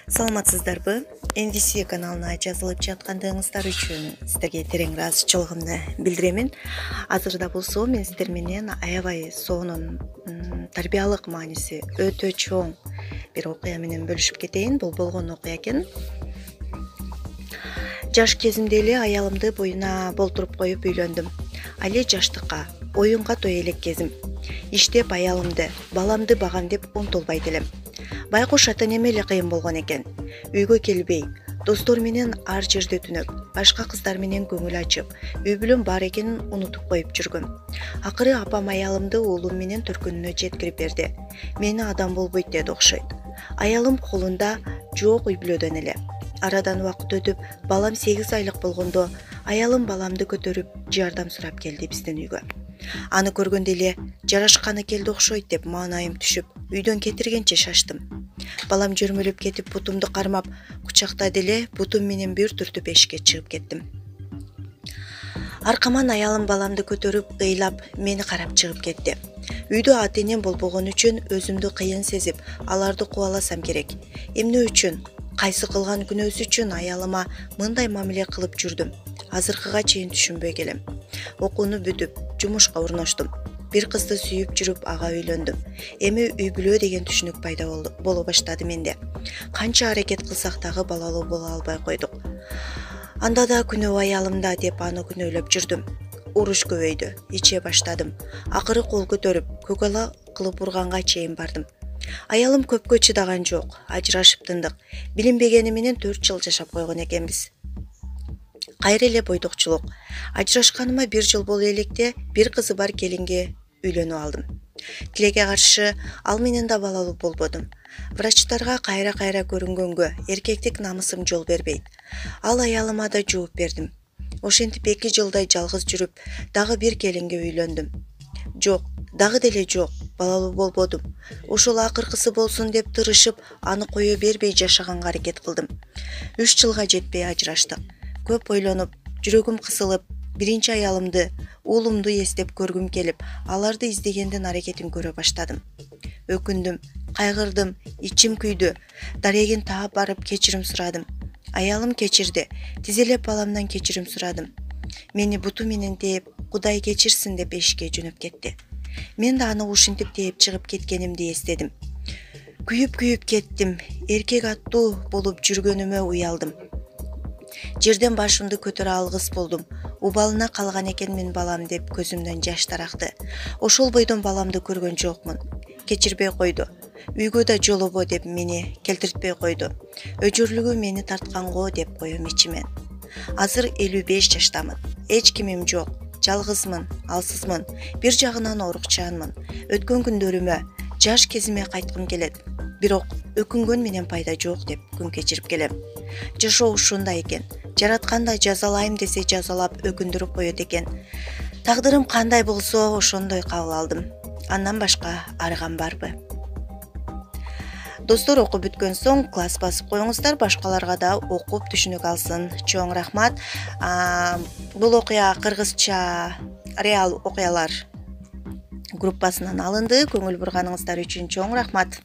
Саламатсыздарбы? NDC каналына жазылып жаткандыгыңыздар үчүн сиздерге терең ыраазычылыгымды билдирем. Азырда болсо мен сиздер менен аябай соонун тарбиялык мааниси өтө чоң бир окуя менен бөлүшүп кетейин. Бул болгон окуя экен. Жаш кезимде эле аялымды боюна болтуруп коюп үйлөндүм. Ал эле жаштыкка, оюнга той элек кезим. Иштеп аялымды, баламды багам деп умтулбайт элем. Байкуш ата-энеме эле кыйын болгон экен. Үйгө келбей, достор менен ар жерде түнөп, башка кыздар менен көңүл ачып, үй бүлөм бар экенин унутуп коюп жүргөм. Акыры апам аялымды уулум менен төркүнүнө жеткирип берди. Мени адам болбойт деди окшойт. Аялым колунда жок үй бүлөдөн эле. Арадан убакыт өтүп, балам 8 айлык болгондо аялым баламды көтөрүп жардам сурап келди биздин үйгө. Аны көргөндө эле жарашканы келди окшойт деп маанайым түшүп, үйдөн кетиргенче шаштым. Балам жөрмөлөп кетип, бутумду кармап, кучактады эле, бутум менен бир түртүп эшикке чыгып кеттим. Аркаман аялым баламды көтөрүп, ыйлап, мени карап чыгып кетти. Үйдө ата-энем болбогон үчүн өзүмдү кыйын сезип, аларды кубаласам керек. Эмне үчүн? Кайсы кылган күнөөсү үчүн аялыма мындай мамиле кылып жүрдүм? Азыркыга чейин түшүнбөй келем. Окууну бүтүп, жумушка орноштум. Бир кызды сүйүп жүрүп ага үйлөндүм. Эми үй бүлө деген түшүнүк пайда боло баштады менде. Канча аракет кылсак дагы балалуу боло албай койдук. Анда да күнөө аялымда деп аны күнөөлөп жүрдүм. Уруш көбөйдү, иче баштадым. Акыры кол көтөрүп, көкала кылып урганга чейин бардым. Аялым көпкө чыдаган жок, ажырашып тындык. Билинбегени менен 4 жыл жашап койгон экенбиз. Кайра эле бойдокчулук. Ажырашканыма 1 жыл боло электе бир кызы бар келинге үйлөнүп алдым. Тилекке каршы ал менен да балалуу болбодум. Врачтарга кайра көрүнгөнгө эркектик намысым жол бербейт. Ал аялыма да жооп бердим. Ошентип 2 жылдай жалгыз жүрүп, дагы бир келинге үйлөндүм. Жок, дагы деле жок, балалуу болбодум. Ошол акыркысы болсун деп тырышып, аны кое бербей жашаганга аракет кылдым. 3 жылга жетпей ажыраштык. Көп ойлонуп, жүрөгүм кысылып, биринчи аялымды, уулумду эстеп көргүм келип, аларды издегендин аракетин көрө баштадым. Өкүндүм, кайгырдым, ичим күйдү. Дарегин таап барып кечирим сурадым. Аялым кечирди, тизелеп баламдан кечирим сурадым. Мени буту менен тээп, Кудай кечирсин деп эшикке жөнөп кетти. Мен да аны ушинтип тээп чыгып кеткенимди эстедим. Күйүп кеттим, эркек аттуу болуп жүргөнүмө уялдым. Жерден башымды көтөрө алгыс болдум. Убалына калган экенмин балам деп көзүмдөн жаш таракты. Ошол бойдон баламды көргөн жокмун. Кечирбей койду. Үйгө да жолобо деп мени келтиртпей койду. Өжөрлүгү мени тартканго деп коем ичимен. Азыр 55 жаштамын. Эч кимим жок. Жалгызмын, алсызмын. Бир жагынан оорукчанмын. Өткөн күндөрүмө, жаш кезиме кайткым келет. Бирок өкүнгөн менен пайда жок деп күн кечирип келем. Жашоо ушундай экен. Жараткандай жазалайм десе жазалап өкүндүрүп коет экен. Тагдырым кандай болсо ошондой кабыл алдым. Андан башка арыган барбы? Достор, окуп бүткөн соң класс басып коюңуздар, башкаларга да окуп түшүнүк алсын. Чоң рахмат. Бул окуя кыргызча реал окуялар группасынан алынды. Көңүл бурганыңыздар үчүн чоң рахмат.